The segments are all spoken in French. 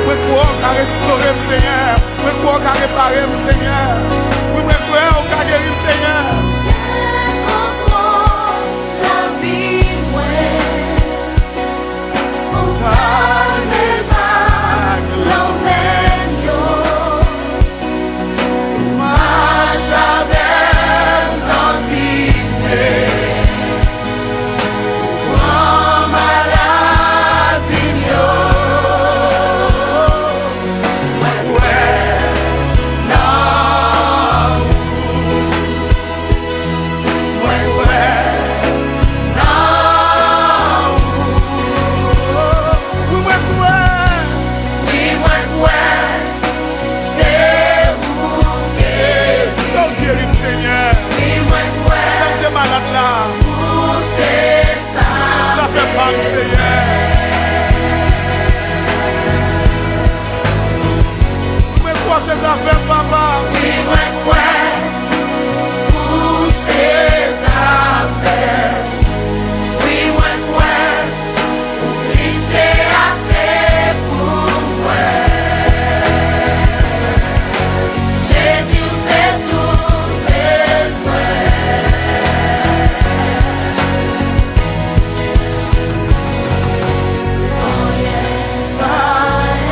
Moi crois qu'à restaurer, Seigneur. Moi crois qu'à réparer, Seigneur. Moi crois qu'à guérir, Seigneur. Contrôle la vie, calme et vague, l'emmène yo. Marche avec l'antifé. Grand maladie yo. Ses affaires, papa. Oui, pour ses affaires. Oui, pour lister assez pour moi. Jésus, c'est tout besoin.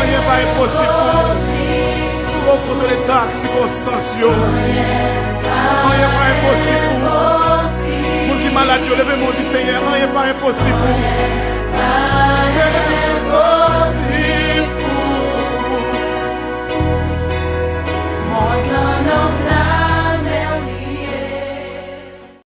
Rien pas impossible. Sauf contre les taxes, circonstances. Rien pas impossible. Pour qui malade, levez-moi du Seigneur. Rien pas impossible.